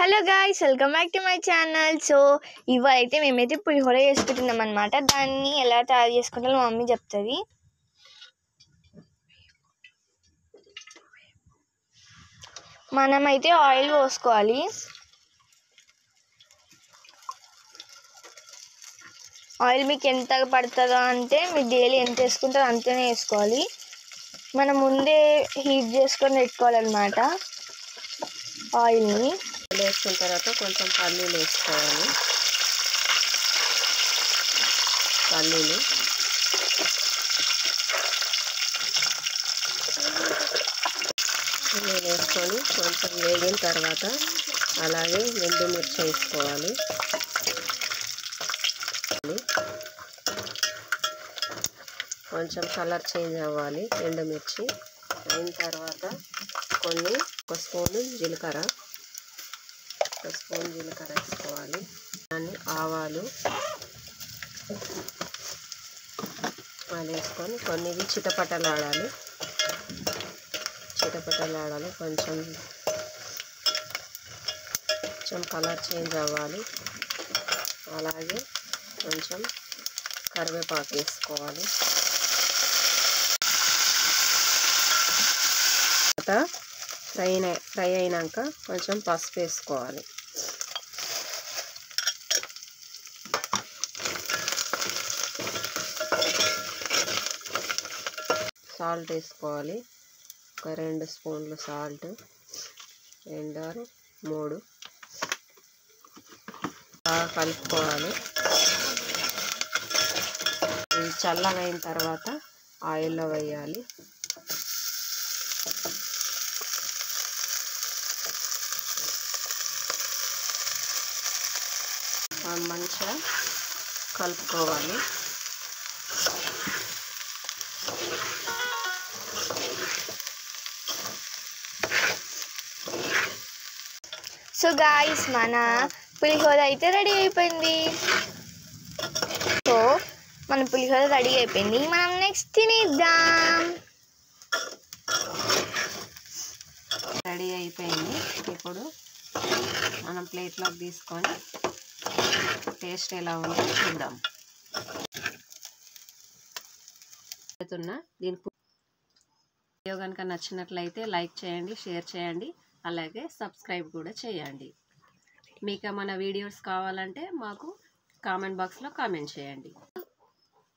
Hello guys, welcome back to my channel. So ఇవైతే మేమైతే పులిహోర చేసుకుంటున్నాం అనమాట. దాన్ని ఎలా తయారు చేసుకుంటారో మా మమ్మీ చెప్తుంది. మనమైతే ఆయిల్ పోసుకోవాలి. ఆయిల్ మీకు ఎంత పడుతుందో అంటే మీరు డైలీ ఎంత వేసుకుంటారో అంతనే వేసుకోవాలి. మనం ముందే హీట్ చేసుకొని పెట్టుకోవాలన్నమాట ఆయిల్ని. వేసుకున్న తర్వాత కొంచెం పల్లీలు వేసుకోవాలి. పల్లీలు వేసుకొని కొంచెం వేగిన తర్వాత అలాగే ఎండుమిర్చి వేసుకోవాలి. కొంచెం కలర్ చేంజ్ అవ్వాలి. ఎండుమిర్చి అయిన తర్వాత ఒక స్పూన్ జీలకర్ర వేసుకోవాలి. దాన్ని ఆవాలు అది వేసుకొని కొన్ని చిటపటలాడాలి. కొంచెం కలర్ చేంజ్ అవ్వాలి. అలాగే కొంచెం కరివేపాకు వేసుకోవాలి. ఫ్రై అయినాక కొంచెం పసుపు వేసుకోవాలి. సాల్ట్ వేసుకోవాలి. ఒక 2 స్పూన్లు సాల్ట్, 2 or 3 కలుపుకోవాలి. ఇది చల్లగా అయిన తర్వాత ఆయిల్లో వేయాలి. మంచిగా కలుపుకోవాలి. సో గాయ్స్, మన పులిహోర అయితే రెడీ అయిపోయింది. మనం నెక్స్ట్ తినేద్దాం. రెడీ అయిపోయింది. ఇప్పుడు మనం ప్లేట్లోకి తీసుకొని టేస్ట్ ఎలా ఉందో చూద్దాం. దీనికి వీడియో కనుక నచ్చినట్లయితే లైక్ చేయండి, షేర్ చేయండి, అలాగే సబ్స్క్రైబ్ కూడా చేయండి. మీకు మన వీడియోస్ కావాలంటే మాకు కామెంట్ బాక్స్లో కామెంట్ చేయండి.